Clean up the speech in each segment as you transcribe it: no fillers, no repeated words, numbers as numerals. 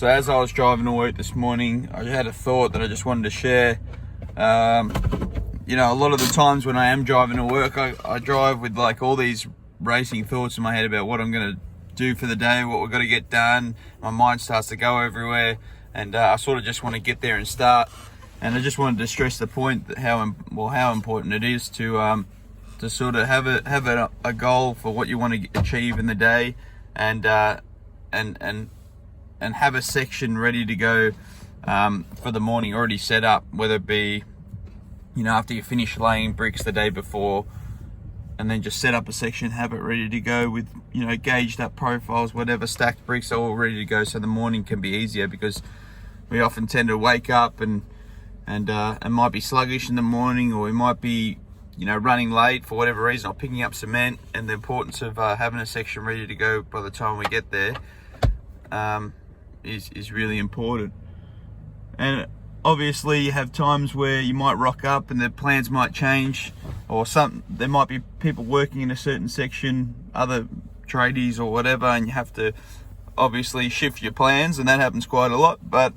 So as I was driving to work this morning, I had a thought that I just wanted to share. You know, a lot of the times when I am driving to work, I drive with like all these racing thoughts in my head about what I'm going to do for the day, what we've got to get done. My mind starts to go everywhere, and I sort of just want to get there and start. And I just wanted to stress the point that how important it is to sort of have a goal for what you want to achieve in the day, and have a section ready to go for the morning already set up, whether it be, you know, after you finish laying bricks the day before, and then just set up a section, have it ready to go with, you know, gauged up profiles, whatever, stacked bricks are all ready to go, so the morning can be easier, because we often tend to wake up and might be sluggish in the morning, or we might be, you know, running late for whatever reason, or picking up cement. And the importance of having a section ready to go by the time we get there is really important. And obviously you have times where you might rock up and the plans might change, or there might be people working in a certain section, other tradies or whatever, and you have to obviously shift your plans, and that happens quite a lot. But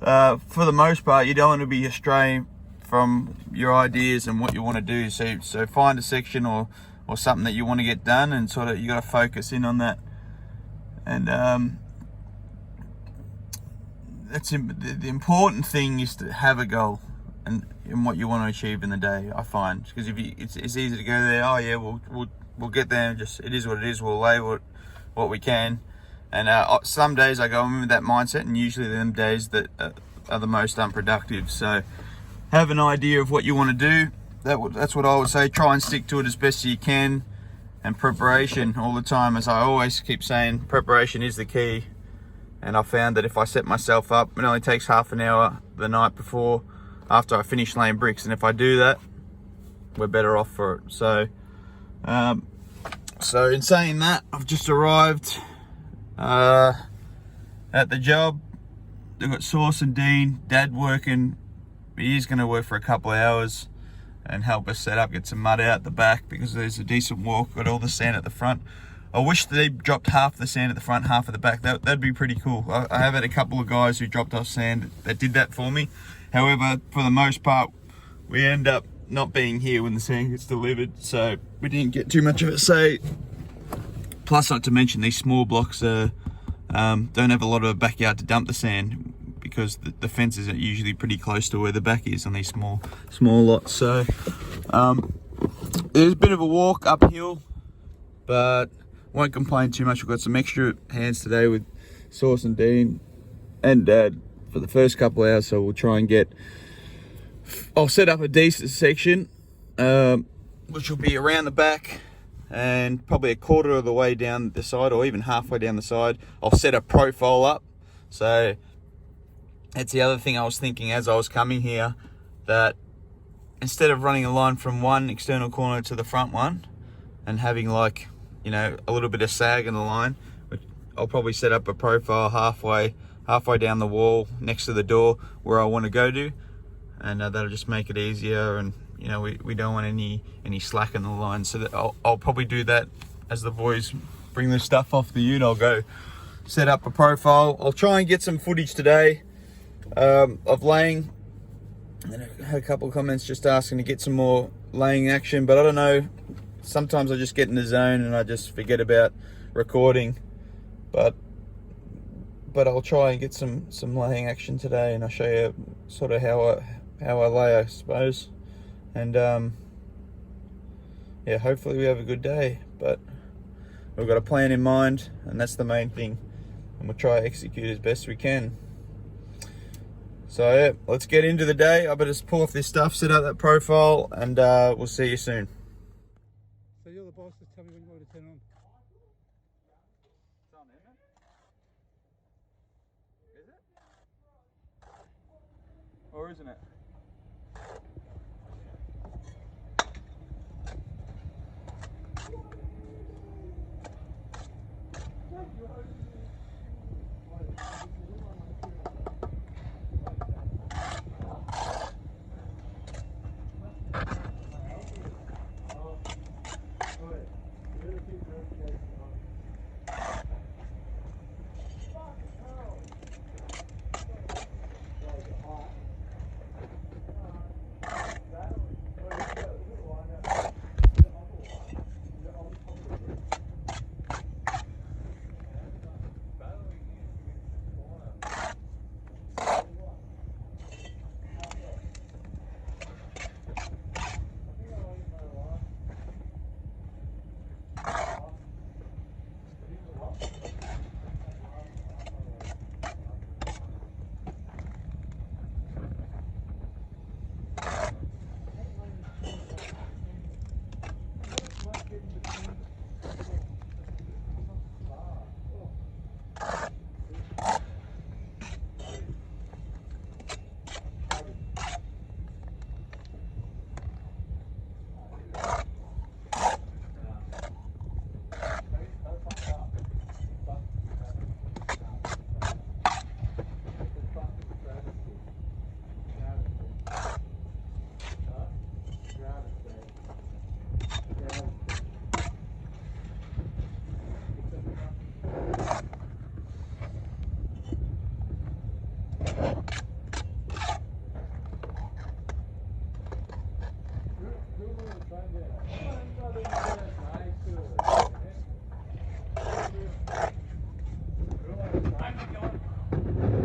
for the most part, you don't want to be astray from your ideas and what you want to do. So find a section or something that you want to get done, and sort of you got to focus in on that. And the important thing is to have a goal and in what you want to achieve in the day, I find, because if it's easy to go there, oh yeah, we'll get there, just it is what it is, we'll lay what we can. And some days I go in with that mindset, and usually them days that are the most unproductive. So have an idea of what you want to do. That's what I would say. Try and stick to it as best you can, and preparation all the time, as I always keep saying, preparation is the key. And I found that if I set myself up, it only takes half an hour the night before, after I finish laying bricks, and if I do that, we're better off for it. So in saying that, I've just arrived at the job. They've got Sauce and Dean, Dad working. He's going to work for a couple of hours and help us set up, get some mud out the back, because there's a decent walk, got all the sand at the front. I wish they dropped half the sand at the front, half at the back. That'd be pretty cool. I have had a couple of guys who dropped off sand that did that for me. However, for the most part, we end up not being here when the sand gets delivered, so we didn't get too much of it. So, plus, not to mention, these small blocks don't have a lot of a backyard to dump the sand, because the fences are usually pretty close to where the back is on these small lots. So there's a bit of a walk uphill, but won't complain too much. We've got some extra hands today with Sauce and Dean and Dad for the first couple of hours, so we'll try and I'll set up a decent section, which will be around the back and probably a quarter of the way down the side, or even halfway down the side. I'll set a profile up. So that's the other thing I was thinking as I was coming here, that instead of running a line from one external corner to the front one and having, like, you know, a little bit of sag in the line, I'll probably set up a profile halfway down the wall next to the door where I want to go to, and that'll just make it easier. And you know, we don't want any slack in the line, so that I'll probably do that as the boys bring their stuff off the ute. I'll go set up a profile. I'll try and get some footage today of laying. And I had a couple of comments just asking to get some more laying action, but I don't know, sometimes I just get in the zone and I just forget about recording. But I'll try and get some laying action today, and I'll show you sort of how I lay, I suppose. And yeah, hopefully we have a good day. But we've got a plan in mind, and that's the main thing, and we'll try to execute as best we can. So yeah, let's get into the day. I better just pull off this stuff, set up that profile, and we'll see you soon. So you're the boss, just tell me when you want to turn on. It's on, isn't it? Is it? Or isn't it?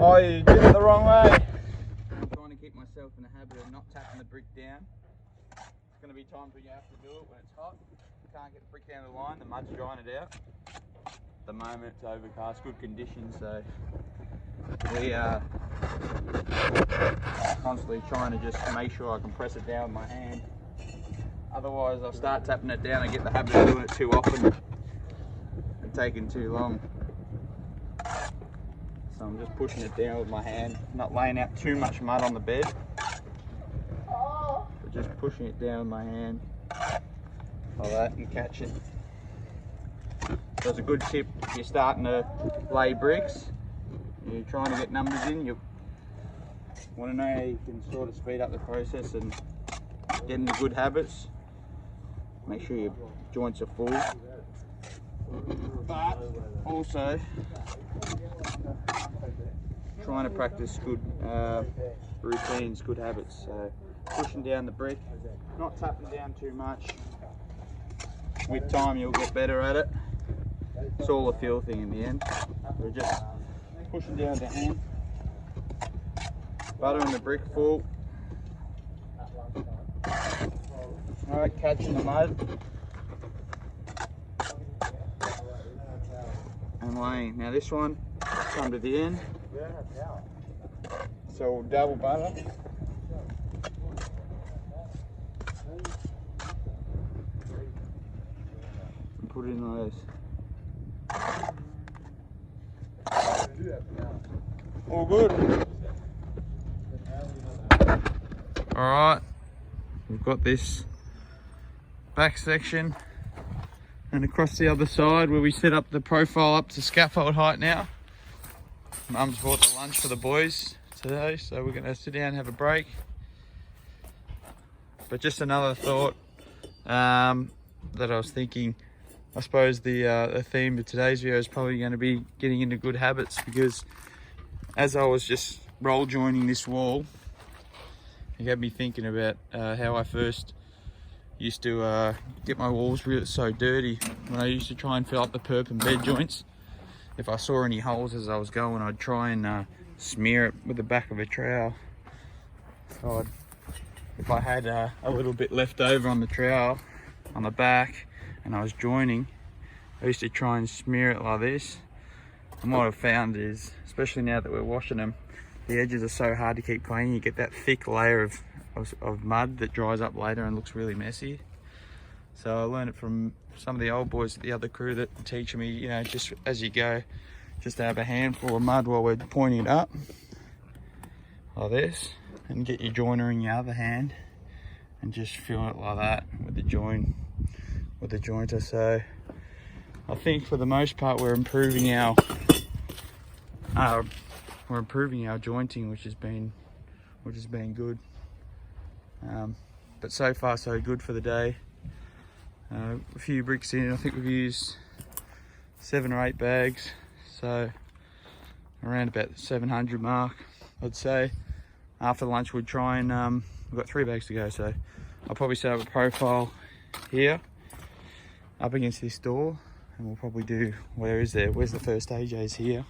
Oh, you did it the wrong way. I'm trying to keep myself in the habit of not tapping the brick down. It's going to be times when you have to do it when it's hot. You can't get the brick down the line, the mud's drying it out. At the moment it's overcast, good conditions, so we are constantly trying to just make sure I can press it down with my hand. Otherwise I'll start tapping it down and get the habit of doing it too often and taking too long. So I'm just pushing it down with my hand, not laying out too much mud on the bed, but just pushing it down with my hand like that and catch it. So it's a good tip if you're starting to lay bricks, you're trying to get numbers in, you want to know how you can sort of speed up the process and get into good habits. Make sure your joints are full, but also trying to practice good routines, good habits. So pushing down the brick, not tapping down too much. With time you'll get better at it. It's all a feel thing in the end. We're just pushing down the hand, buttering the brick full. Alright, catching the mud and laying. Now this one, come to the end. So we'll double butter. And put it in like this. All good. Alright, we've got this back section and across the other side where we set up the profile up to scaffold height now. Mum's bought the lunch for the boys today, so we're going to sit down and have a break. But just another thought that I was thinking, I suppose the theme of today's video is probably going to be getting into good habits, because as I was just roll joining this wall, it got me thinking about how I first used to get my walls so dirty when I used to try and fill up the perp and bed joints. If I saw any holes as I was going, I'd try and smear it with the back of a trowel. So if I had a little bit left over on the trowel on the back and I was joining, I used to try and smear it like this. And what I've found is, especially now that we're washing them, the edges are so hard to keep clean. You get that thick layer of mud that dries up later and looks really messy. So I learned it from some of the old boys at the other crew that teach me, you know, just as you go, just to have a handful of mud while we're pointing it up like this, and get your joiner in your other hand and just fill it like that with the jointer. So I think for the most part we're improving our jointing, which has been good. But so far so good for the day. A few bricks in, I think we've used 7 or 8 bags, so around about the 700 mark, I'd say. After lunch we'll try and we've got 3 bags to go, so I'll probably set up a profile here up against this door, and we'll probably do, where's the first AJ's here.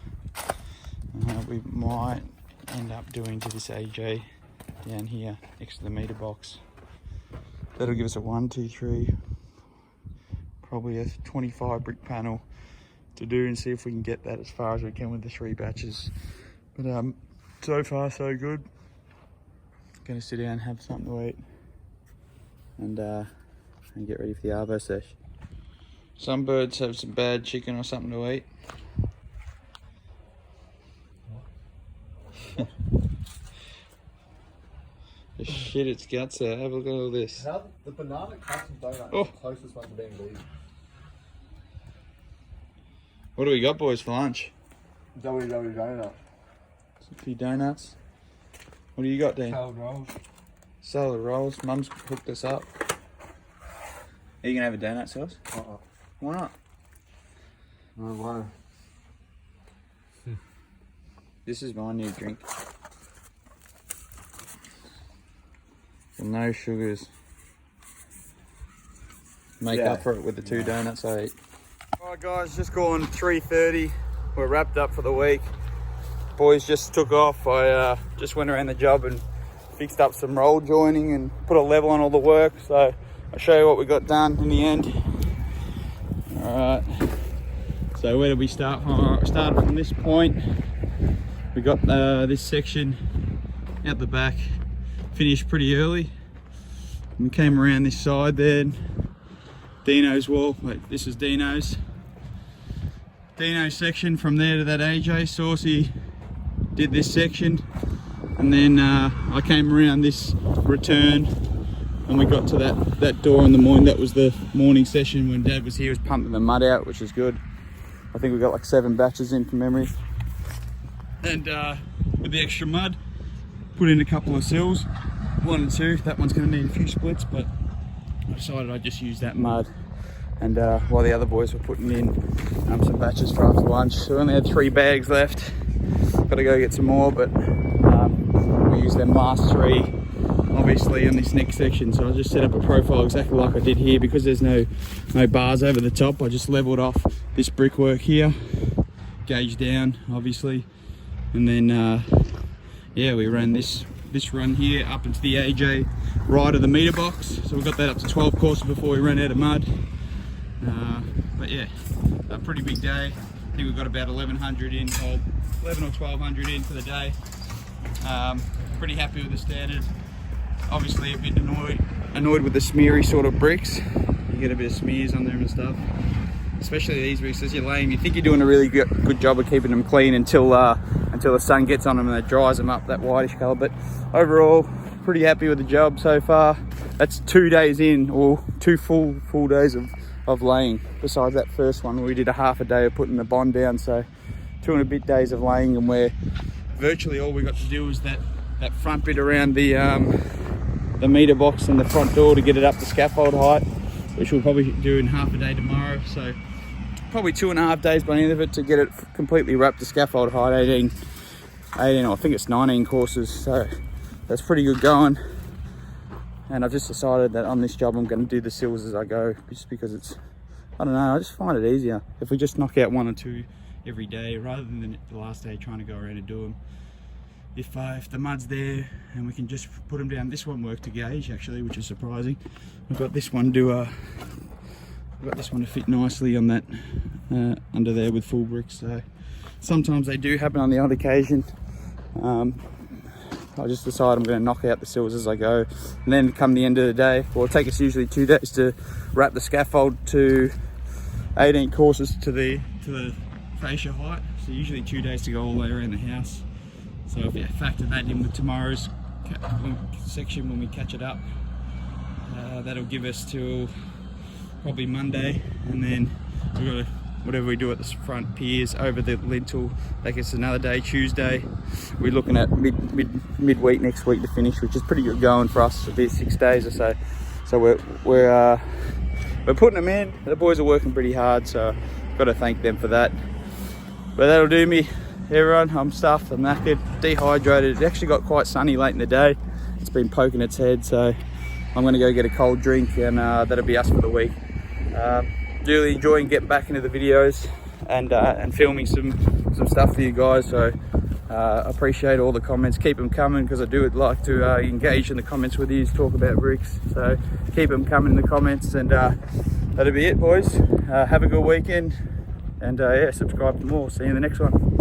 We might end up doing to this AJ down here next to the meter box. That'll give us a 1, 2, 3, probably a 25 brick panel to do, and see if we can get that as far as we can with the 3 batches. But so far so good. Gonna sit down and have something to eat and get ready for the arvo sesh. Some birds have some bad chicken or something to eat. Just shit its guts out. Have a look at all this. How the banana custom donut Oh. is the closest one to being vegan. What do we got, boys, for lunch? WW donut. A few donuts. What do you got, Dan? Salad rolls. Salad rolls. Mum's hooked us up. Are you gonna have a donut sauce? Why not? No way. This is my new drink. And no sugars. Make Yeah. up for it with the 2 donuts I eat. Alright guys, just gone 3:30. We're wrapped up for the week. boys just took off. I just went around the job and fixed up some roll joining and put a level on all the work. So I'll show you what we got done in the end. All right. So where did we start from? We started from this point. We got this section out the back finished pretty early. And came around this side there. Dino's wall. Wait, this is Dino's section. From there to that AJ. Saucy did this section, and then I came around this return, and we got to that door in the morning. That was the morning session when Dad was here. He was pumping the mud out, which is good. I think we got like 7 batches in from memory. And with the extra mud, put in a couple of sills, 1 and 2. That one's going to need a few splits, but I decided I'd just use that mud. And while the other boys were putting in some batches for after lunch, so we only had 3 bags left. Got to go get some more, but we use them last 3 obviously on this next section. So I just set up a profile exactly like I did here. Because there's no bars over the top, I just leveled off this brickwork here, gauge down obviously, and then yeah, we ran this run here up into the AJ right of the meter box. So we got that up to 12 courses before we ran out of mud. But yeah, a pretty big day. I think we've got about 1100 in, or 11 or 1200 in for the day. Pretty happy with the standard. Obviously a bit annoyed with the smeary sort of bricks. You get a bit of smears on there and stuff. Especially these bricks, as you're laying, you think you're doing a really good job of keeping them clean until the sun gets on them and it dries them up that whitish colour. But overall, pretty happy with the job so far. That's 2 days in, or 2 full days of laying, besides that first one where we did a half a day of putting the bond down. So 2 and a bit days of laying, and where virtually all we got to do was that front bit around the meter box and the front door to get it up to scaffold height, which we'll probably do in half a day tomorrow. So probably 2.5 days by the end of it to get it completely wrapped to scaffold height. 18, I think it's 19 courses, so that's pretty good going. And I've just decided that on this job I'm going to do the sills as I go, just because it's, I don't know, I just find it easier if we just knock out 1 or 2 every day rather than the last day trying to go around and do them. If the mud's there and we can just put them down. This won't work to gauge actually, which is surprising. I've got this one to fit nicely on that under there with full bricks. So sometimes they do happen on the odd occasion. I just decide I'm going to knock out the sills as I go, and then come the end of the day, well, it'll take us usually 2 days to wrap the scaffold to 18 courses to the fascia height. So usually 2 days to go all the way around the house. So if you factor that in with tomorrow's section when we catch it up, that'll give us till probably Monday, and then we've got to, whatever we do at the front piers over the lintel, that gets another day. Tuesday we're looking at midweek next week to finish, which is pretty good going for us. It'll be 6 days or so. So we're putting them in. The boys are working pretty hard, so I've got to thank them for that. But that'll do me, everyone. I'm stuffed, I'm knackered, dehydrated. It actually got quite sunny late in the day. It's been poking its head, so I'm going to go get a cold drink, and that'll be us for the week. Really enjoying getting back into the videos and filming some stuff for you guys. So appreciate all the comments. Keep them coming, because I do like to engage in the comments with you, talk about bricks. So keep them coming in the comments, and that'll be it, boys. Have a good weekend, and yeah, subscribe for more. See you in the next one.